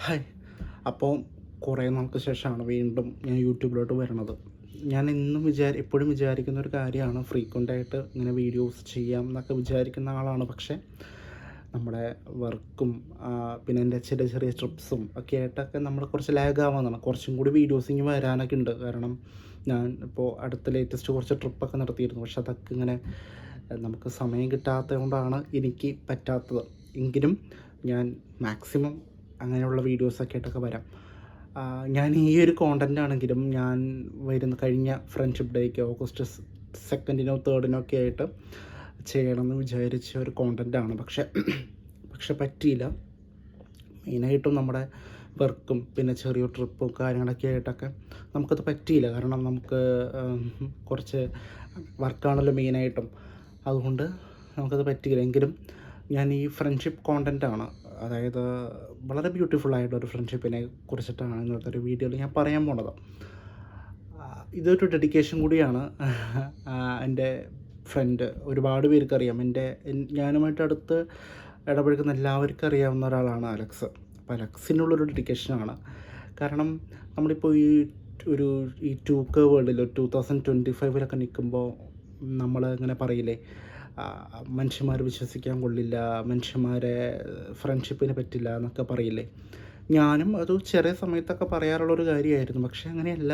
Hi. അപ്പോൾ കുറേ നാൾക്ക് ശേഷമാണ് വീണ്ടും ഞാൻ യൂട്യൂബിലോട്ട് വരണത്. ഞാൻ എന്നും എപ്പോഴും വിചാരിക്കുന്ന ഒരു കാര്യമാണ് ഫ്രീക്വൻ്റായിട്ട് ഇങ്ങനെ വീഡിയോസ് ചെയ്യാം എന്നൊക്കെ വിചാരിക്കുന്ന ആളാണ്. പക്ഷേ നമ്മുടെ വർക്കും പിന്നെ എൻ്റെ ചെറിയ ചെറിയ ട്രിപ്സും ഒക്കെ ആയിട്ടൊക്കെ നമ്മൾ കുറച്ച് ലാഗ് ആവാമെന്നാണ്. കുറച്ചും കൂടി വീഡിയോസ് ഇനി വരാനൊക്കെ ഉണ്ട്. കാരണം ഞാൻ ഇപ്പോൾ അടുത്ത ലേറ്റസ്റ്റ് കുറച്ച് ട്രിപ്പൊക്കെ നടത്തിയിരുന്നു. പക്ഷെ അതൊക്കെ ഇങ്ങനെ നമുക്ക് സമയം കിട്ടാത്തത് കൊണ്ടാണ് എനിക്ക് പറ്റാത്തത്. എങ്കിലും ഞാൻ മാക്സിമം അങ്ങനെയുള്ള വീഡിയോസൊക്കെ ആയിട്ടൊക്കെ വരാം. ഞാൻ ഈ ഒരു കോണ്ടൻ്റ് ആണെങ്കിലും ഞാൻ കഴിഞ്ഞ ഫ്രണ്ട്ഷിപ്പ് ഡേക്ക് ഓഗസ്റ്റ് 2-നോ 3-നോ ഒക്കെ ആയിട്ട് ചെയ്യണമെന്ന് വിചാരിച്ച ഒരു കോണ്ടൻ്റാണ്. പക്ഷെ പറ്റിയില്ല. മെയിനായിട്ടും നമ്മുടെ വർക്കും പിന്നെ ചെറിയൊരു ട്രിപ്പും കാര്യങ്ങളൊക്കെ ആയിട്ടൊക്കെ നമുക്കത് പറ്റിയില്ല. കാരണം നമുക്ക് കുറച്ച് വർക്കാണല്ലോ മെയിനായിട്ടും. അതുകൊണ്ട് നമുക്കത് പറ്റിയില്ല. എങ്കിലും ഞാൻ ഈ ഫ്രണ്ട്ഷിപ്പ് കോണ്ടൻ്റാണ്, അതായത് വളരെ ബ്യൂട്ടിഫുള്ളായിട്ടൊരു ഫ്രണ്ട്ഷിപ്പിനെ കുറിച്ചിട്ടാണ് ഇന്നത്തെ ഒരു വീഡിയോയിൽ ഞാൻ പറയാൻ പോണത്. ഇതൊരു ഡെഡിക്കേഷൻ കൂടിയാണ്. എൻ്റെ ഫ്രണ്ട് ഒരുപാട് പേർക്കറിയാം, ഞാനുമായിട്ട് അടുത്ത് ഇടപഴകുന്ന എല്ലാവർക്കും അറിയാവുന്ന ഒരാളാണ് അലക്സ്. അപ്പോൾ അലക്സിനുള്ളൊരു ഡെഡിക്കേഷനാണ്. കാരണം നമ്മളിപ്പോൾ ഈ 2K വേൾഡിൽ 2025 നിൽക്കുമ്പോൾ നമ്മൾ ഇങ്ങനെ പറയില്ലേ, മനുഷ്യന്മാർ വിശ്വസിക്കാൻ കൊള്ളില്ല, മനുഷ്യന്മാരെ ഫ്രണ്ട്ഷിപ്പിന് പറ്റില്ല എന്നൊക്കെ പറയില്ലേ. ഞാനും അത് ചെറിയ സമയത്തൊക്കെ പറയാറുള്ളൊരു കാര്യമായിരുന്നു. പക്ഷേ അങ്ങനെയല്ല.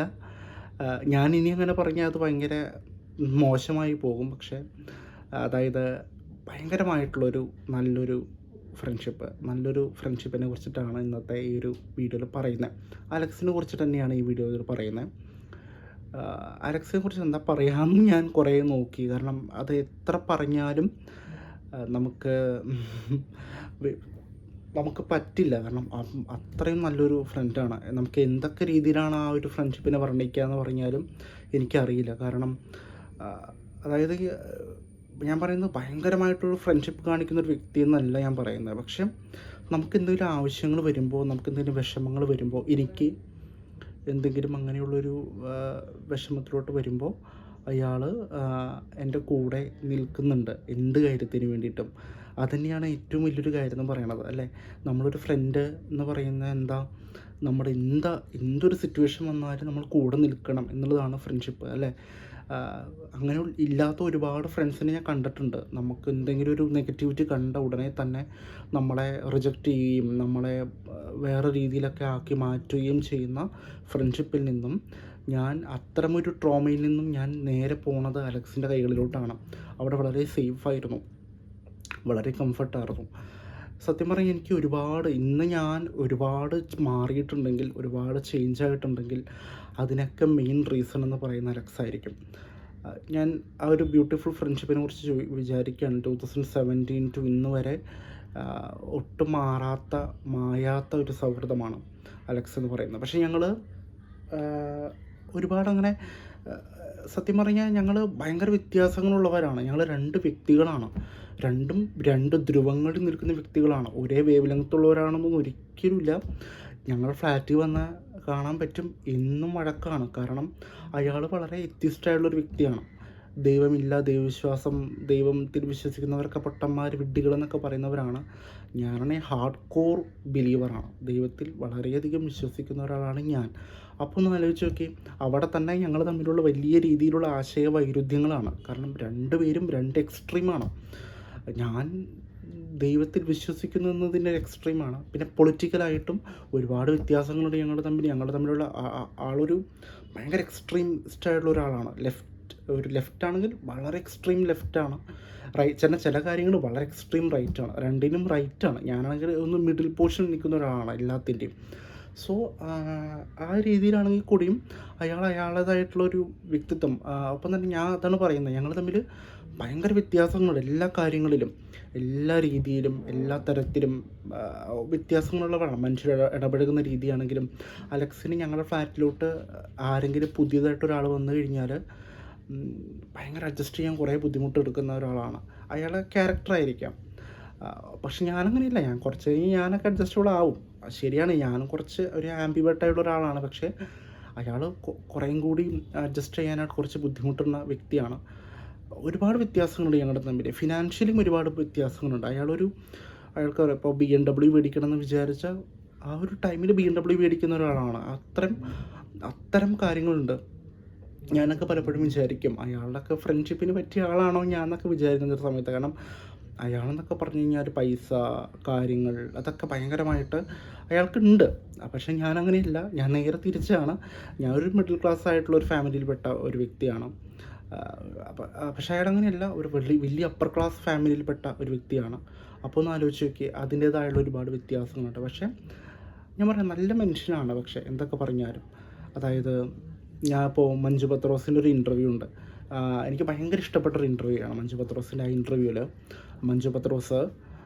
ഞാനിനി അങ്ങനെ പറഞ്ഞാൽ അത് ഭയങ്കര മോശമായി പോകും. പക്ഷേ അതായത് ഭയങ്കരമായിട്ടുള്ളൊരു നല്ലൊരു ഫ്രണ്ട്ഷിപ്പിനെ കുറിച്ചിട്ടാണ് ഇന്നത്തെ ഈ ഒരു വീഡിയോയിൽ പറയുന്നത്. അലക്സിനെ കുറിച്ചിട്ട് തന്നെയാണ് ഈ വീഡിയോയിൽ പറയുന്നത്. അലക്സിനെ കുറിച്ച് എന്താ പറയാമെന്ന് ഞാൻ കുറേ നോക്കി. കാരണം അത് എത്ര പറഞ്ഞാലും നമുക്ക് നമുക്ക് പറ്റില്ല. കാരണം അത്രയും നല്ലൊരു ഫ്രണ്ടാണ്. നമുക്ക് എന്തൊക്കെ രീതിയിലാണ് ആ ഒരു ഫ്രണ്ട്ഷിപ്പിനെ വർണ്ണിക്കുക എന്ന് പറഞ്ഞാലും എനിക്കറിയില്ല. കാരണം അതായത് ഞാൻ പറയുന്നത് ഭയങ്കരമായിട്ടുള്ള ഫ്രണ്ട്ഷിപ്പ് കാണിക്കുന്നൊരു വ്യക്തി എന്നല്ല ഞാൻ പറയുന്നത്. പക്ഷെ നമുക്ക് എന്തെങ്കിലും ആവശ്യങ്ങൾ വരുമ്പോൾ, നമുക്ക് എന്തെങ്കിലും വിഷമങ്ങൾ വരുമ്പോൾ, എനിക്ക് എന്തെങ്കിലും അങ്ങനെയുള്ളൊരു വിഷമത്തിലോട്ട് വരുമ്പോൾ അയാൾ എൻ്റെ കൂടെ നിൽക്കുന്നുണ്ട് എന്ത് കാര്യത്തിന് വേണ്ടിയിട്ടും. അതുതന്നെയാണ് ഏറ്റവും വലിയൊരു കാര്യം എന്ന് പറയണത്, അല്ലേ? നമ്മളൊരു ഫ്രണ്ട് എന്ന് പറയുന്നത് നമ്മുടെ എന്തൊരു സിറ്റുവേഷൻ വന്നാലും നമ്മൾ കൂടെ നിൽക്കണം എന്നുള്ളതാണ് ഫ്രണ്ട്ഷിപ്പ്, അല്ലേ? അങ്ങനെ ഇല്ലാത്ത ഒരുപാട് ഫ്രണ്ട്സിനെ ഞാൻ കണ്ടിട്ടുണ്ട്. നമുക്ക് എന്തെങ്കിലും ഒരു നെഗറ്റിവിറ്റി കണ്ട ഉടനെ തന്നെ നമ്മളെ റിജക്റ്റ് ചെയ്യുകയും നമ്മളെ വേറെ രീതിയിലൊക്കെ ആക്കി മാറ്റുകയും ചെയ്യുന്ന ഫ്രണ്ട്ഷിപ്പിൽ നിന്നും അത്തരമൊരു ട്രോമയിൽ നിന്നും ഞാൻ നേരെ പോണത് അലക്സിൻ്റെ കൈകളിലോട്ടാണ്. അവിടെ വളരെ സേഫായിരുന്നു, വളരെ കംഫർട്ടായിരുന്നു. സത്യം പറഞ്ഞാൽ എനിക്ക് ഇന്ന് ഞാൻ ഒരുപാട് മാറിയിട്ടുണ്ടെങ്കിൽ, ഒരുപാട് ചേഞ്ച് ആയിട്ടുണ്ടെങ്കിൽ അതിനൊക്കെ മെയിൻ റീസൺ എന്ന് പറയുന്ന അലക്സ് ആയിരിക്കും. ഞാൻ ആ ഒരു ബ്യൂട്ടിഫുൾ ഫ്രണ്ട്ഷിപ്പിനെ കുറിച്ച് വിചാരിക്കുകയാണ്. 2017 ടു ഇന്ന് വരെ ഒട്ടും മായാത്ത ഒരു സൗഹൃദമാണ് അലക്സ് എന്ന് പറയുന്നത്. പക്ഷേ ഞങ്ങൾ ഒരുപാടങ്ങനെ സത്യം പറഞ്ഞാൽ ഞങ്ങൾ ഭയങ്കര വ്യത്യാസങ്ങളുള്ളവരാണ്. ഞങ്ങൾ രണ്ട് വ്യക്തികളാണ്, രണ്ട് ധ്രുവങ്ങളിൽ നിൽക്കുന്ന വ്യക്തികളാണ്. ഒരേ വേവ് ലെങ്ത്തുള്ളവരാണെന്നൊന്നും ഒരിക്കലുമില്ല. ഞങ്ങളുടെ ഫ്ലാറ്റിൽ വന്ന് കാണാൻ പറ്റും, എന്നും വഴക്കാണ്. കാരണം അയാൾ വളരെ വ്യത്യസ്തമായിട്ടുള്ളൊരു വ്യക്തിയാണ്. ദൈവമില്ല, ദൈവവിശ്വാസം, ദൈവത്തിൽ വിശ്വസിക്കുന്നവരൊക്കെ പൊട്ടന്മാർ, വിഡ്ഢികളെന്നൊക്കെ പറയുന്നവരാണ്. ഞാനാണെങ്കിൽ ഹാർഡ് കോർ ബിലീവറാണ്. ദൈവത്തിൽ വളരെയധികം വിശ്വസിക്കുന്ന ഒരാളാണ് ഞാൻ. അപ്പോൾ ഒന്ന് ആലോചിച്ച് നോക്കി, അവിടെ തന്നെ ഞങ്ങൾ തമ്മിലുള്ള വലിയ രീതിയിലുള്ള ആശയ വൈരുദ്ധ്യങ്ങളാണ്. കാരണം രണ്ടുപേരും രണ്ട് എക്സ്ട്രീമാണ്. ഞാൻ ദൈവത്തിൽ വിശ്വസിക്കുന്നു എന്നതിൻ്റെ എക്സ്ട്രീമാണ്. പിന്നെ പൊളിറ്റിക്കലായിട്ടും ഒരുപാട് വ്യത്യാസങ്ങളുണ്ട് ഞങ്ങൾ തമ്മിലുള്ള ആളൊരു ഭയങ്കര എക്സ്ട്രീമിസ്റ്റായിട്ടുള്ള ഒരാളാണ്. ലെഫ്റ്റ് ആണെങ്കിൽ വളരെ എക്സ്ട്രീം ലെഫ്റ്റാണ്. ചില കാര്യങ്ങൾ വളരെ എക്സ്ട്രീം റൈറ്റാണ്. രണ്ടിനും റൈറ്റാണ്. ഞാനാണെങ്കിൽ ഒന്ന് മിഡിൽ പോർഷനിൽ നിൽക്കുന്ന ഒരാളാണ് എല്ലാത്തിൻ്റെയും. സോ ആ രീതിയിലാണെങ്കിൽ കൂടിയും അയാളുടേതായിട്ടുള്ളൊരു വ്യക്തിത്വം. ഒപ്പം തന്നെ ഞാൻ അതാണ് പറയുന്നത്, ഞങ്ങൾ തമ്മിൽ ഭയങ്കര വ്യത്യാസങ്ങളുണ്ട് എല്ലാ കാര്യങ്ങളിലും, എല്ലാ രീതിയിലും, എല്ലാ തരത്തിലും വ്യത്യാസങ്ങളുള്ളവരാണ്. മനുഷ്യർ ഇടപഴകുന്ന രീതിയാണെങ്കിലും. അലക്സിന് ഞങ്ങളുടെ ഫ്ലാറ്റിലോട്ട് ആരെങ്കിലും പുതിയതായിട്ടൊരാൾ വന്നു കഴിഞ്ഞാൽ ഭയങ്കര അഡ്ജസ്റ്റ് ചെയ്യാൻ കുറേ ബുദ്ധിമുട്ടെടുക്കുന്ന ഒരാളാണ്. അയാളുടെ ക്യാരക്ടറായിരിക്കാം. പക്ഷെ ഞാനങ്ങനെയില്ല. കുറച്ച് കഴിഞ്ഞ് ഞാനൊക്കെ അഡ്ജസ്റ്റബിൾ ആവും. ശരിയാണ്, ഞാനും കുറച്ച് ഒരു ആംബിവേർട്ടായിട്ടുള്ള ഒരാളാണ്. പക്ഷേ അയാൾ കുറേയും കൂടി അഡ്ജസ്റ്റ് ചെയ്യാനായിട്ട് കുറച്ച് ബുദ്ധിമുട്ടുന്ന വ്യക്തിയാണ്. ഒരുപാട് വ്യത്യാസങ്ങളുണ്ട് ഞങ്ങളുടെ തമ്മിൽ. ഫിനാൻഷ്യലിയും ഒരുപാട് വ്യത്യാസങ്ങളുണ്ട്. അയാൾക്ക് ഇപ്പോൾ BMW മേടിക്കണമെന്ന് വിചാരിച്ചാൽ ആ ഒരു ടൈമിൽ BMW മേടിക്കുന്ന ഒരാളാണ്. അത്തരം കാര്യങ്ങളുണ്ട്. ഞാനൊക്കെ പലപ്പോഴും വിചാരിക്കും അയാളുടെയൊക്കെ ഫ്രണ്ട്ഷിപ്പിന് പറ്റിയ ആളാണോ ഞാൻ എന്നൊക്കെ വിചാരിക്കുന്ന ഒരു സമയത്ത്. കാരണം അയാളെന്നൊക്കെ പറഞ്ഞു കഴിഞ്ഞാൽ പൈസ, കാര്യങ്ങൾ അതൊക്കെ ഭയങ്കരമായിട്ട് അയാൾക്കുണ്ട്. പക്ഷേ ഞാനങ്ങനെയല്ല. ഞാൻ നേരെ തിരിച്ചാണ്. ഞാനൊരു മിഡിൽ ക്ലാസ് ആയിട്ടുള്ള ഒരു ഫാമിലിയിൽപ്പെട്ട ഒരു വ്യക്തിയാണ്. പക്ഷേ അയാളങ്ങനെയല്ല. ഒരു വലിയ അപ്പർ ക്ലാസ് ഫാമിലിയിൽപ്പെട്ട ഒരു വ്യക്തിയാണ്. അപ്പോൾ ഒന്ന് ആലോചിച്ച് നോക്കിയേ, അതിൻ്റേതായുള്ള ഒരുപാട് വ്യത്യാസങ്ങളുണ്ട്. പക്ഷേ ഞാൻ പറയാം നല്ല മനുഷ്യനാണ്. പക്ഷേ എന്തൊക്കെ പറഞ്ഞാലും, അതായത് ഞാൻ ഇപ്പോൾ മഞ്ജു പത്രോസിൻ്റെ ഒരു ഇൻ്റർവ്യൂ ഉണ്ട്. എനിക്ക് ഭയങ്കര ഇഷ്ടപ്പെട്ടൊരു ഇൻ്റർവ്യൂ ആണ് മഞ്ജു പത്രോസിൻ്റെ. ആ ഇൻ്റർവ്യൂവിൽ മഞ്ജു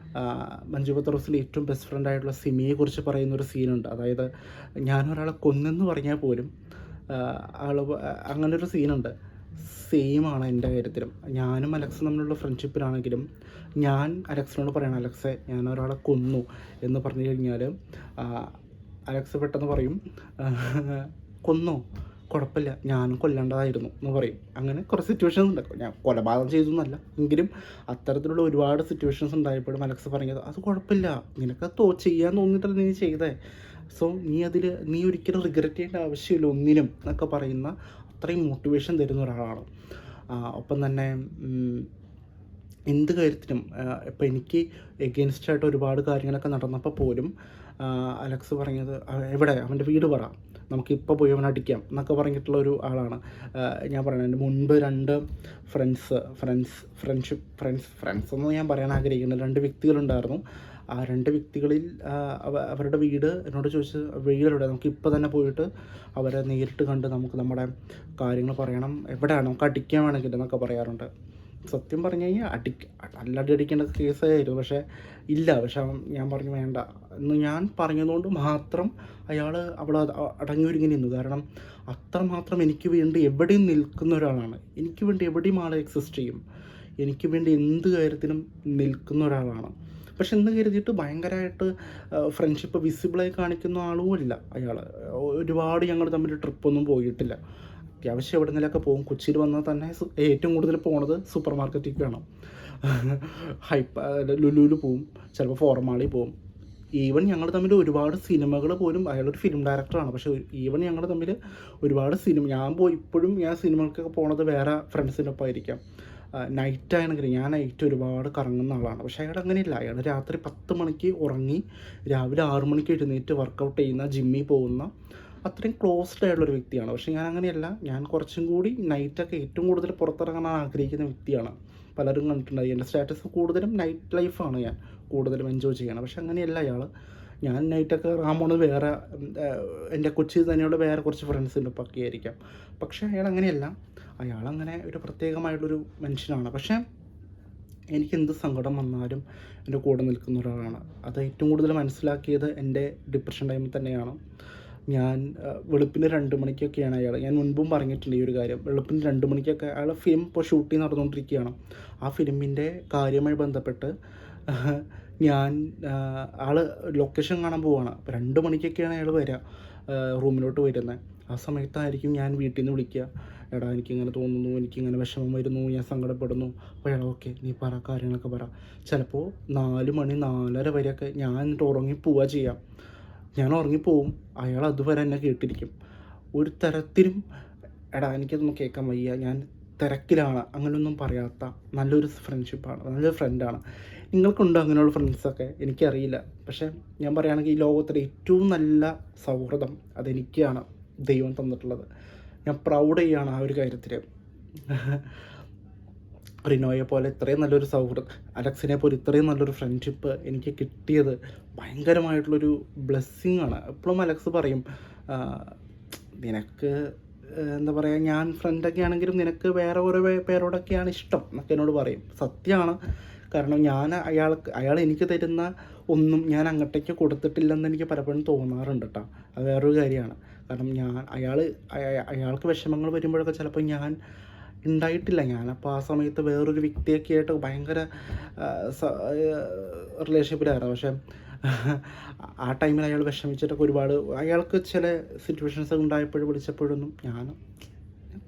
പത്രോസിൻ്റെ ഏറ്റവും ബെസ്റ്റ് ഫ്രണ്ടായിട്ടുള്ള സിമിയെക്കുറിച്ച് പറയുന്നൊരു സീനുണ്ട്. അതായത് ഞാനൊരാളെ കൊന്നെന്ന് പറഞ്ഞാൽ പോലും അങ്ങനൊരു സീനുണ്ട്. സെയിമാണ് എൻ്റെ കാര്യത്തിലും. ഞാനും അലക്സും തമ്മിലുള്ള ഫ്രണ്ട്ഷിപ്പിലാണെങ്കിലും ഞാൻ അലക്സിനോട് പറയണം, അലക്സെ ഞാനൊരാളെ കൊന്നു എന്ന് പറഞ്ഞു കഴിഞ്ഞാൽ അലക്സ് പെട്ടെന്ന് പറയും, കൊന്നോ, കുഴപ്പമില്ല, ഞാനും കൊല്ലേണ്ടതായിരുന്നു എന്ന് പറയും. അങ്ങനെ കുറേ സിറ്റുവേഷൻസ് ഉണ്ട്. ഞാൻ കൊലപാതകം ചെയ്തു എന്നല്ല, എങ്കിലും അത്തരത്തിലുള്ള ഒരുപാട് സിറ്റുവേഷൻസ് ഉണ്ടായപ്പോഴും അലക്സ് പറഞ്ഞത് അത് കുഴപ്പമില്ല, നിനക്ക് ചെയ്യാൻ തോന്നിയിട്ടല്ല നീ ചെയ്തേ, സോ നീ ഒരിക്കലും റിഗ്രറ്റ് ചെയ്യേണ്ട ആവശ്യമില്ല ഒന്നിനും എന്നൊക്കെ പറയുന്ന അത്രയും മോട്ടിവേഷൻ തരുന്ന ഒരാളാണ്. ഒപ്പം തന്നെ എന്ത് കാര്യത്തിനും ഇപ്പം എനിക്ക് എഗെയിൻസ്റ്റായിട്ട് ഒരുപാട് കാര്യങ്ങളൊക്കെ നടന്നപ്പോൾ പോലും അലക്സ് പറഞ്ഞത് എവിടെ അവൻ്റെ വീട് പറ, നമുക്കിപ്പോൾ പോയി അവനെ അടിക്കാം എന്നൊക്കെ പറഞ്ഞിട്ടുള്ള ഒരു ആളാണ്. ഞാൻ പറയണത് എൻ്റെ മുൻപ് 2 ഫ്രണ്ട്സ് എന്ന് ഞാൻ പറയാൻ ആഗ്രഹിക്കുന്നത് 2 വ്യക്തികളുണ്ടായിരുന്നു. ആ 2 വ്യക്തികളിൽ അവരുടെ വീട് എന്നോട് ചോദിച്ച് വീടെവിടെ, നമുക്കിപ്പോൾ തന്നെ പോയിട്ട് അവരെ നേരിട്ട് കണ്ട് നമുക്ക് നമ്മുടെ കാര്യങ്ങൾ പറയണം, എവിടെയാണ് നമുക്ക് അടിക്കാൻ വേണമെങ്കിൽ എന്നൊക്കെ പറയാറുണ്ട്. സത്യം പറഞ്ഞു കഴിഞ്ഞാൽ അല്ലടി അടിക്കേണ്ട കേസായിരുന്നു. പക്ഷേ ഞാൻ പറഞ്ഞു വേണ്ട എന്ന് ഞാൻ പറഞ്ഞതുകൊണ്ട് മാത്രം അയാൾ അവിടെ അടങ്ങി ഒരുങ്ങി നിന്നു. കാരണം അത്രമാത്രം എനിക്ക് വേണ്ടി എവിടെയും നിൽക്കുന്ന ഒരാളാണ്. എനിക്ക് വേണ്ടി എവിടെയും ആൾ എക്സിസ്റ്റ് ചെയ്യും. എനിക്ക് വേണ്ടി എന്ത് കാര്യത്തിനും നിൽക്കുന്ന ഒരാളാണ്. പക്ഷെ എന്ന് കരുതിയിട്ട് ഭയങ്കരമായിട്ട് ഫ്രണ്ട്ഷിപ്പ് വിസിബിളായി കാണിക്കുന്ന ആളുമല്ല അയാൾ. ഒരുപാട് ഞങ്ങൾ തമ്മിൽ ട്രിപ്പൊന്നും പോയിട്ടില്ല. അത്യാവശ്യം എവിടെ നിന്നൊക്കെ പോകും. കൊച്ചിയിൽ വന്നാൽ തന്നെ ഏറ്റവും കൂടുതൽ പോണത് സൂപ്പർ മാർക്കറ്റിലേക്കാണ്. ലുലുവിൽ പോവും, ചിലപ്പോൾ ഫോർമാളിൽ പോവും. ഈവൻ ഞങ്ങൾ തമ്മിൽ ഒരുപാട് സിനിമകൾ പോലും, അയാളൊരു ഫിലിം ഡയറക്ടറാണ്, പക്ഷേ ഈവൻ ഞങ്ങൾ തമ്മിൽ ഒരുപാട് ഇപ്പോഴും ഞാൻ സിനിമകൾക്കൊക്കെ പോണത് വേറെ ഫ്രണ്ട്സിൻ്റെ ഒപ്പം ആയിരിക്കാം. നൈറ്റാണെങ്കിൽ ഞാൻ നൈറ്റ് ഒരുപാട് കറങ്ങുന്ന ആളാണ്. പക്ഷേ അയാൾ അങ്ങനെയില്ല. അയാൾ രാത്രി 10 മണിക്ക് ഉറങ്ങി രാവിലെ 6 മണിക്ക് എഴുന്നേറ്റ് വർക്കൗട്ട് ചെയ്യുന്ന, ജിമ്മിൽ പോകുന്ന അത്രയും ക്ലോസ്ഡ് ആയിട്ടുള്ളൊരു വ്യക്തിയാണ്. പക്ഷേ ഞാൻ അങ്ങനെയല്ല. ഞാൻ കുറച്ചും കൂടി നൈറ്റൊക്കെ ഏറ്റവും കൂടുതൽ പുറത്തിറങ്ങാൻ ആഗ്രഹിക്കുന്ന വ്യക്തിയാണ്. പലരും കണ്ടിട്ടുണ്ടായി എൻ്റെ സ്റ്റാറ്റസ്. കൂടുതലും നൈറ്റ് ലൈഫാണ് ഞാൻ കൂടുതലും എൻജോയ് ചെയ്യണം. പക്ഷെ അങ്ങനെയല്ല അയാൾ. ഞാൻ നൈറ്റൊക്കെ പോണത് വേറെ എൻ്റെ കൊച്ചിയിൽ തന്നെയുള്ള വേറെ കുറച്ച് ഫ്രണ്ട്സിൻ്റെ ഒപ്പൊക്കെ ആയിരിക്കാം. പക്ഷേ അയാൾ അങ്ങനെയല്ല. അയാളങ്ങനെ ഒരു പ്രത്യേകമായിട്ടുള്ളൊരു മനുഷ്യനാണ്. പക്ഷേ എനിക്ക് എന്ത് സങ്കടം വന്നാലും എൻ്റെ കൂടെ നിൽക്കുന്ന ഒരാളാണ്. അത് ഏറ്റവും കൂടുതൽ മനസ്സിലാക്കിയത് എൻ്റെ ഡിപ്രഷൻ ടൈമിൽ തന്നെയാണ്. ഞാൻ വെളുപ്പിന് 2 മണിക്കൊക്കെയാണ് ഞാൻ മുൻപും പറഞ്ഞിട്ടുണ്ട് ഈ ഒരു കാര്യം. വെളുപ്പിന് 2 മണിക്കൊക്കെ അയാൾ ഫിലിം ഇപ്പോൾ ഷൂട്ടിങ് നടന്നുകൊണ്ടിരിക്കുകയാണ്. ആ ഫിലിമിൻ്റെ കാര്യമായി ബന്ധപ്പെട്ട് ഞാൻ ലൊക്കേഷൻ കാണാൻ പോവുകയാണ്. അപ്പോൾ 2 മണിക്കൊക്കെയാണ് അയാൾ റൂമിലോട്ട് വരുന്നത്. ആ സമയത്തായിരിക്കും ഞാൻ വീട്ടിൽ നിന്ന് വിളിക്കുക, എടാ എനിക്കിങ്ങനെ തോന്നുന്നു, എനിക്കിങ്ങനെ വിഷമം വരുന്നു, ഞാൻ സങ്കടപ്പെടുന്നു. അപ്പോൾ അയാൾ ഓക്കെ നീ പറ, കാര്യങ്ങളൊക്കെ പറ. ചിലപ്പോൾ 4 മണി 4:30 വരെയൊക്കെ ഞാൻ എന്നിട്ട് ഉറങ്ങിപ്പോവുക ചെയ്യാം. ഞാൻ ഉറങ്ങിപ്പോവും, അയാൾ അതുവരെ എന്നെ കേട്ടിരിക്കും. ഒരു തരത്തിലും എടാ എനിക്കതൊന്നും കേൾക്കാൻ വയ്യ, ഞാൻ തിരക്കിലാണ്, അങ്ങനെയൊന്നും പറയാത്ത നല്ലൊരു ഫ്രണ്ട്ഷിപ്പാണ്, നല്ലൊരു ഫ്രണ്ടാണ്. നിങ്ങൾക്കുണ്ടോ അങ്ങനെയുള്ള ഫ്രണ്ട്സൊക്കെ? എനിക്കറിയില്ല. പക്ഷേ ഞാൻ പറയുകയാണെങ്കിൽ ഈ ലോകത്തിലെ ഏറ്റവും നല്ല സൗഹൃദം അതെനിക്കാണ് ദൈവം തന്നിട്ടുള്ളത്. ഞാൻ പ്രൗഡ് ചെയ്യുകയാണ് ആ ഒരു കാര്യത്തിൽ. റിനോയെ പോലെ ഇത്രയും നല്ലൊരു സൗഹൃദം, അലക്സിനെ പോലെ ഇത്രയും നല്ലൊരു ഫ്രണ്ട്ഷിപ്പ് എനിക്ക് കിട്ടിയത് ഭയങ്കരമായിട്ടുള്ളൊരു ബ്ലെസ്സിങ് ആണ്. എപ്പോഴും അലക്സ് പറയും, നിനക്ക് എന്താ പറയുക, ഞാൻ ഫ്രണ്ടൊക്കെ ആണെങ്കിലും നിനക്ക് വേറെ ഓരോ പേരോടൊക്കെയാണ് ഇഷ്ടം എന്നൊക്കെ എന്നോട് പറയും. സത്യമാണ്. കാരണം അയാൾ എനിക്ക് തരുന്ന ഒന്നും ഞാൻ അങ്ങോട്ടേക്ക് കൊടുത്തിട്ടില്ലെന്ന് എനിക്ക് പലപ്പോഴും തോന്നാറുണ്ട് കേട്ടോ. അത് വേറൊരു കാര്യമാണ്. കാരണം അയാൾക്ക് വിഷമങ്ങൾ വരുമ്പോഴൊക്കെ ചിലപ്പോൾ ഞാൻ ഉണ്ടായിട്ടില്ല. ഞാനപ്പോൾ ആ സമയത്ത് വേറൊരു വ്യക്തിയൊക്കെ ആയിട്ട് ഭയങ്കര റിലേഷൻഷിപ്പിലായിരുന്നു. പക്ഷേ ആ ടൈമിൽ അയാൾ വിഷമിച്ചിട്ടൊക്കെ ഒരുപാട് അയാൾക്ക് ചില സിറ്റുവേഷൻസ് വിളിച്ചപ്പോഴൊന്നും ഞാൻ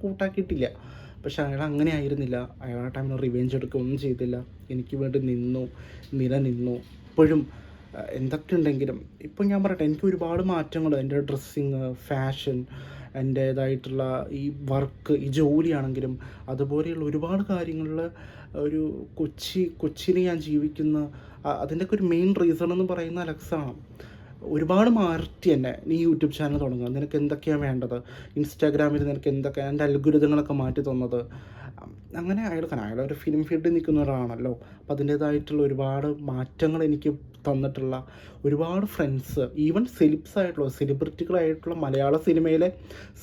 കൂട്ടാക്കിയിട്ടില്ല. പക്ഷെ അയാൾ അങ്ങനെ ആയിരുന്നില്ല. അയാൾ ആ ടൈമിൽ റിവെഞ്ച് എടുക്കുകയൊന്നും ചെയ്തില്ല. എനിക്ക് വേണ്ടി നിലനിന്നു. ഇപ്പോഴും എന്തൊക്കെ ഉണ്ടെങ്കിലും ഇപ്പോൾ ഞാൻ പറയട്ടെ, എനിക്ക് ഒരുപാട് മാറ്റങ്ങൾ എൻ്റെ ഡ്രസ്സിങ്, ഫാഷൻ, എൻ്റേതായിട്ടുള്ള ഈ വർക്ക്, ഈ ജോലിയാണെങ്കിലും അതുപോലെയുള്ള ഒരുപാട് കാര്യങ്ങളിൽ ഒരു കൊച്ചിയിൽ ഞാൻ ജീവിക്കുന്ന അതിൻ്റെയൊക്കെ ഒരു മെയിൻ റീസൺ എന്ന് പറയുന്ന അലക്സാണ്. ഒരുപാട് മാറ്റി എന്നെ. നീ യൂട്യൂബ് ചാനൽ തുടങ്ങുക, നിനക്ക് എന്തൊക്കെയാണ് വേണ്ടത്, ഇൻസ്റ്റാഗ്രാമിൽ നിനക്ക് എന്തൊക്കെ, എൻ്റെ അൽഗുരിതങ്ങളൊക്കെ മാറ്റി തന്നത്. അങ്ങനെ അയാളൊരു ഫിലിം ഫീൽഡിൽ നിൽക്കുന്ന ഒരാളാണല്ലോ. അപ്പോൾ അതിൻ്റേതായിട്ടുള്ള ഒരുപാട് മാറ്റങ്ങൾ എനിക്ക് തന്നിട്ടുള്ള ഒരുപാട് ഫ്രണ്ട്സ്, ഈവൻ സെലിബ്രിറ്റികളായിട്ടുള്ള മലയാള സിനിമയിലെ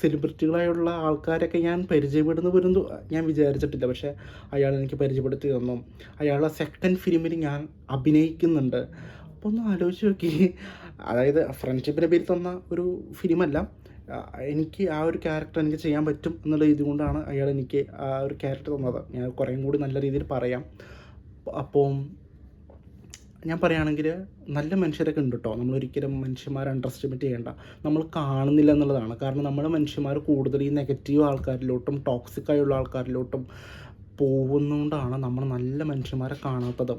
സെലിബ്രിറ്റികളായുള്ള ആൾക്കാരൊക്കെ ഞാൻ പരിചയപ്പെടുന്ന പോലും ഞാൻ വിചാരിച്ചിട്ടില്ല. പക്ഷേ അയാൾ എനിക്ക് പരിചയപ്പെടുത്തി തന്നു. അയാളുടെ സെക്കൻഡ് ഫിലിമിൽ ഞാൻ അഭിനയിക്കുന്നുണ്ട്. അപ്പോൾ ഒന്ന് ആലോചിച്ച് നോക്കി. അതായത് ഫ്രണ്ട്ഷിപ്പിനെ പേരിൽ തന്ന ഒരു ഫിലിമല്ല, എനിക്ക് ആ ഒരു ക്യാരക്ടർ എനിക്ക് ചെയ്യാൻ പറ്റും എന്നുള്ള ഇതുകൊണ്ടാണ് അയാൾ എനിക്ക് ആ ഒരു ക്യാരക്ടർ തന്നത്. ഞാൻ കുറേയും കൂടി നല്ല രീതിയിൽ പറയാം. അപ്പോൾ ഞാൻ പറയുകയാണെങ്കിൽ നല്ല മനുഷ്യരൊക്കെ ഉണ്ട് കേട്ടോ. നമ്മളൊരിക്കലും മനുഷ്യന്മാരെ അണ്ടർ എസ്റ്റിമേറ്റ് ചെയ്യേണ്ട. നമ്മൾ കാണുന്നില്ല എന്നുള്ളതാണ്. കാരണം നമ്മൾ മനുഷ്യന്മാർ കൂടുതൽ ഈ നെഗറ്റീവ് ആൾക്കാരിലോട്ടും ടോക്സിക്കായുള്ള ആൾക്കാരിലോട്ടും പോകുന്നതുകൊണ്ടാണ് നമ്മൾ നല്ല മനുഷ്യന്മാരെ കാണാത്തത്.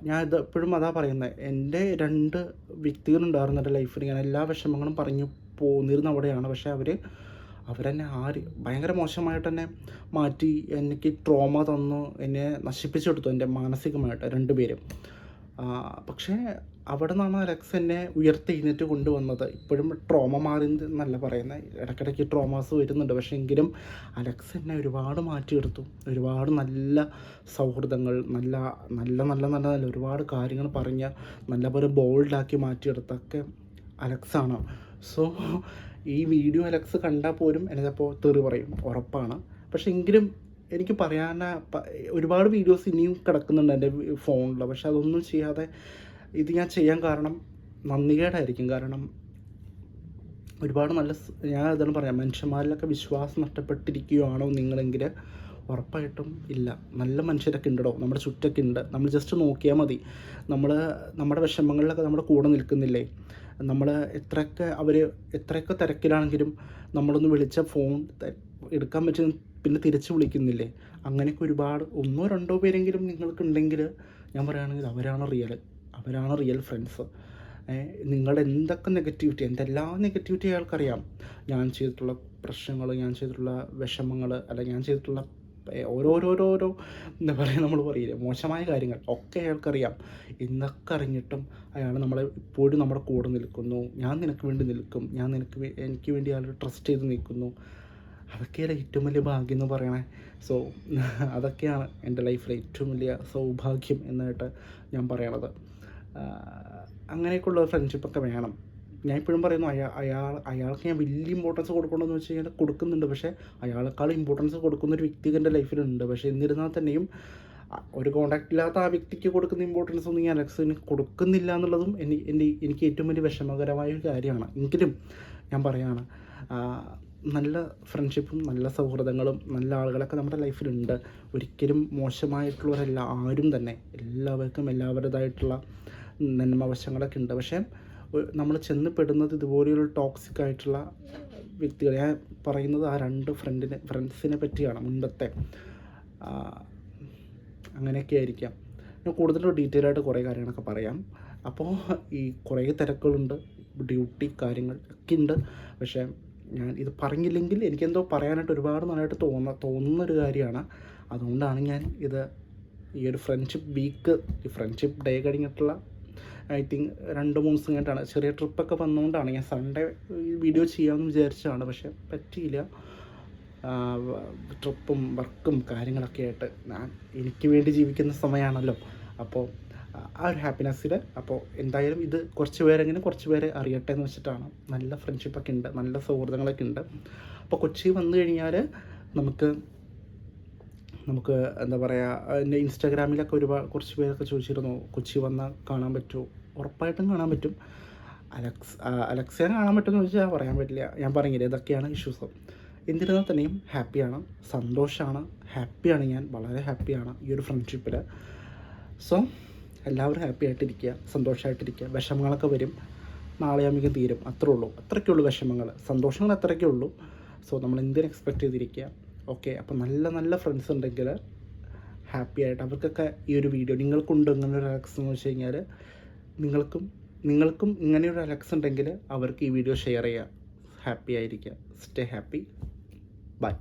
ഞാൻ ഇത് എപ്പോഴും അതാ പറയുന്നത്. എൻ്റെ 2 വ്യക്തികളുണ്ടായിരുന്നു എൻ്റെ ലൈഫിൽ. ഞാൻ എല്ലാ വിഷമങ്ങളും പറഞ്ഞു പോന്നിരുന്ന അവിടെയാണ്. പക്ഷേ അവരെന്നെ ഭയങ്കര മോശമായിട്ട് തന്നെ മാറ്റി, എനിക്ക് ട്രോമ തന്നു, എന്നെ നശിപ്പിച്ചെടുത്തു എൻ്റെ മാനസികമായിട്ട് 2 പേരും. പക്ഷേ അവിടെ നിന്നാണ് അലക്സ് എന്നെ ഉയർത്തെഴുന്നേറ്റ് കൊണ്ടുവന്നത്. ഇപ്പോഴും ട്രോമ മാറി എന്നല്ല പറയുന്നത്, ഇടയ്ക്കിടയ്ക്ക് ട്രോമാസ് വരുന്നുണ്ട്. പക്ഷേ എങ്കിലും അലക്സ് എന്നെ ഒരുപാട് മാറ്റിയെടുത്തു. ഒരുപാട് നല്ല സൗഹൃദങ്ങൾ, നല്ല നല്ല നല്ല നല്ല നല്ല ഒരുപാട് കാര്യങ്ങൾ പറഞ്ഞ് നല്ലപോലെ ബോൾഡാക്കി മാറ്റിയെടുത്തൊക്കെ അലക്സാണ്. സോ ഈ വീഡിയോ അലക്സ് കണ്ടാൽ പോലും എന്നപ്പോൾ തെറി പറയും, ഉറപ്പാണ്. പക്ഷേ എങ്കിലും എനിക്ക് പറയാൻ ഒരുപാട് വീഡിയോസ് ഇനിയും കിടക്കുന്നുണ്ട് എൻ്റെ ഫോണിൽ. പക്ഷെ അതൊന്നും ചെയ്യാതെ ഇത് ഞാൻ ചെയ്യാൻ കാരണം നന്ദികേടായിരിക്കും. കാരണം ഒരുപാട് ഞാൻ അതാണ് പറയാം, മനുഷ്യന്മാരിലൊക്കെ വിശ്വാസം നഷ്ടപ്പെട്ടിരിക്കുകയാണോ നിങ്ങളെങ്കിൽ ഉറപ്പായിട്ടും ഇല്ല. നല്ല മനുഷ്യരൊക്കെ ഉണ്ടോ നമ്മുടെ ചുറ്റൊക്കെ ഉണ്ട്. നമ്മൾ ജസ്റ്റ് നോക്കിയാൽ മതി. നമ്മുടെ വിഷമങ്ങളിലൊക്കെ നമ്മുടെ കൂടെ നിൽക്കുന്നില്ലേ. നമ്മൾ എത്രയൊക്കെ തിരക്കിലാണെങ്കിലും നമ്മളൊന്ന് വിളിച്ച ഫോൺ എടുക്കാൻ പറ്റും, പിന്നെ തിരിച്ച് വിളിക്കുന്നില്ലേ. അങ്ങനെയൊക്കെ ഒരുപാട് 1-2 പേരെങ്കിലും നിങ്ങൾക്കുണ്ടെങ്കിൽ ഞാൻ പറയുകയാണെങ്കിൽ അവരാണ് റിയൽ ഫ്രണ്ട്സ്. നിങ്ങളുടെ എന്തൊക്കെ നെഗറ്റിവിറ്റി, എന്തെല്ലാം നെഗറ്റിവിറ്റി അയാൾക്കറിയാം. ഞാൻ ചെയ്തിട്ടുള്ള പ്രശ്നങ്ങൾ, ഞാൻ ചെയ്തിട്ടുള്ള വിഷമങ്ങൾ, ഞാൻ ചെയ്തിട്ടുള്ള ഓരോരോരോരോ എന്താ പറയുക, നമ്മൾ പറയില്ലേ മോശമായ കാര്യങ്ങൾ ഒക്കെ അയാൾക്കറിയാം. എന്നൊക്കെ അറിഞ്ഞിട്ടും അയാൾ ഇപ്പോഴും നമ്മുടെ കൂടെ നിൽക്കുന്നു. ഞാൻ നിനക്ക് വേണ്ടി നിൽക്കും, എനിക്ക് വേണ്ടി അയാൾ ട്രസ്റ്റ് ചെയ്ത് നിൽക്കുന്നു. അതൊക്കെയാണ് ഏറ്റവും വലിയ ഭാഗ്യം എന്ന് പറയണേ. സോ അതൊക്കെയാണ് എൻ്റെ ലൈഫിലെ ഏറ്റവും വലിയ സൗഭാഗ്യം എന്നായിട്ട് ഞാൻ പറയണത്. അങ്ങനെയൊക്കെയുള്ള ഫ്രണ്ട്ഷിപ്പൊക്കെ വേണം. ഞാൻ ഇപ്പോഴും പറയുന്നു, അയാൾക്ക് ഞാൻ വലിയ ഇമ്പോർട്ടൻസ് കൊടുക്കണമെന്ന് വെച്ച് കഴിഞ്ഞാൽ കൊടുക്കുന്നുണ്ട്. പക്ഷേ അയാളെക്കാൾ ഇമ്പോർട്ടൻസ് കൊടുക്കുന്നൊരു വ്യക്തി എൻ്റെ ലൈഫിലുണ്ട്. പക്ഷേ എന്നിരുന്നാൽ തന്നെയും ഒരു കോൺടാക്റ്റ് ഇല്ലാത്ത ആ വ്യക്തിക്ക് കൊടുക്കുന്ന ഇമ്പോർട്ടൻസ് ഒന്നും ഞാൻ അലക്സിന് കൊടുക്കുന്നില്ല എന്നുള്ളതും എനിക്ക് ഏറ്റവും വലിയ വിഷമകരമായ ഒരു കാര്യമാണ്. എങ്കിലും ഞാൻ പറയുകയാണ്, നല്ല ഫ്രണ്ട്ഷിപ്പും നല്ല സൗഹൃദങ്ങളും നല്ല ആളുകളൊക്കെ നമ്മുടെ ലൈഫിലുണ്ട്. ഒരിക്കലും മോശമായിട്ടുള്ളവരല്ല ആരും തന്നെ. എല്ലാവർക്കും എല്ലാവരുടേതായിട്ടുള്ള നന്മവശങ്ങളൊക്കെ ഉണ്ട്. പക്ഷേ നമ്മൾ ചെന്നപ്പെടുന്നത് ഇതുപോലെയുള്ള ടോക്സിക് ആയിട്ടുള്ള വ്യക്തികൾ. ഞാൻ പറയുന്നത് ആ 2 ഫ്രണ്ട്സിനെ പറ്റിയാണ്. മുൻപത്തെ അങ്ങനെയൊക്കെ ആയിരിക്കാം. ഞാൻ കൂടുതൽ ഡീറ്റെയിൽ ആയിട്ട് കുറേ കാര്യങ്ങളൊക്കെ പറയാം. അപ്പോൾ ഈ കുറേ തിരക്കുകളുണ്ട്, ഡ്യൂട്ടി കാര്യങ്ങൾ ഒക്കെ ഉണ്ട്. പക്ഷേ ഞാൻ ഇത് പറഞ്ഞില്ലെങ്കിൽ എനിക്കെന്തോ പറയാനായിട്ട് ഒരുപാട് നന്നായിട്ട് തോന്നുന്നൊരു കാര്യമാണ്. അതുകൊണ്ടാണ് ഞാൻ ഈ ഒരു ഫ്രണ്ട്ഷിപ്പ് വീക്ക്, ഈ ഫ്രണ്ട്ഷിപ്പ് ഡേ കഴിഞ്ഞിട്ടുള്ള ഐ തിങ്ക് 2-3 ദിവസം കഴിഞ്ഞിട്ടാണ്, ചെറിയ ട്രിപ്പൊക്കെ വന്നുകൊണ്ടാണ് ഞാൻ സൺഡേ വീഡിയോ ചെയ്യാമെന്ന് വിചാരിച്ചതാണ്. പക്ഷേ പറ്റിയില്ല. ട്രിപ്പും വർക്കും കാര്യങ്ങളൊക്കെ ആയിട്ട് എനിക്ക് വേണ്ടി ജീവിക്കുന്ന സമയമാണല്ലോ. അപ്പോൾ ആ ഒരു ഹാപ്പിനെസ്സിൽ അപ്പോൾ എന്തായാലും ഇത് കുറച്ച് പേരെ അറിയട്ടെ എന്ന് വെച്ചിട്ടാണ്. നല്ല ഫ്രണ്ട്ഷിപ്പൊക്കെ ഉണ്ട്, നല്ല സൗഹൃദങ്ങളൊക്കെ ഉണ്ട്. അപ്പോൾ കൊച്ചി വന്നു കഴിഞ്ഞാൽ നമുക്ക് എന്താ പറയുക, എൻ്റെ ഇൻസ്റ്റാഗ്രാമിലൊക്കെ കുറച്ച് പേരൊക്കെ ചോദിച്ചിരുന്നു കൊച്ചി വന്നാൽ കാണാൻ പറ്റുമോ. ഉറപ്പായിട്ടും കാണാൻ പറ്റും. അലക്സിനെ കാണാൻ പറ്റുമെന്ന് ചോദിച്ചാൽ പറയാൻ പറ്റില്ല. ഞാൻ പറഞ്ഞില്ലേ ഇതൊക്കെയാണ് ഇഷ്യൂസ്. എന്നിരുന്നാൽ തന്നെയും ഹാപ്പിയാണ്, സന്തോഷമാണ്, ഹാപ്പിയാണ്. ഞാൻ വളരെ ഹാപ്പിയാണ് ഈ ഒരു ഫ്രണ്ട്ഷിപ്പിൽ. സോ എല്ലാവരും ഹാപ്പി ആയിട്ടിരിക്കുക, സന്തോഷമായിട്ടിരിക്കുക. വിഷമങ്ങളൊക്കെ വരും, നാളെ ആകുമ്പോൾ തീരും. അത്രയ്ക്കുള്ളൂ വിഷമങ്ങൾ. സന്തോഷങ്ങൾ അത്രയ്ക്കേ ഉള്ളൂ. സോ നമ്മൾ എന്തിനും എക്സ്പെക്റ്റ് ചെയ്തിരിക്കുക. ഓക്കെ, അപ്പോൾ നല്ല നല്ല ഫ്രണ്ട്സ് ഉണ്ടെങ്കിൽ ഹാപ്പി ആയിട്ട് അവർക്കൊക്കെ ഈ ഒരു വീഡിയോ നിങ്ങൾക്കുണ്ട് ഇങ്ങനെ ഒരു അലക്സ് എന്ന് വെച്ച് കഴിഞ്ഞാൽ നിങ്ങൾക്കും ഇങ്ങനെയൊരു അലക്സ് ഉണ്ടെങ്കിൽ അവർക്ക് ഈ വീഡിയോ ഷെയർ ചെയ്യുക. ഹാപ്പി ആയിരിക്കുക. Stay happy. ബൈ.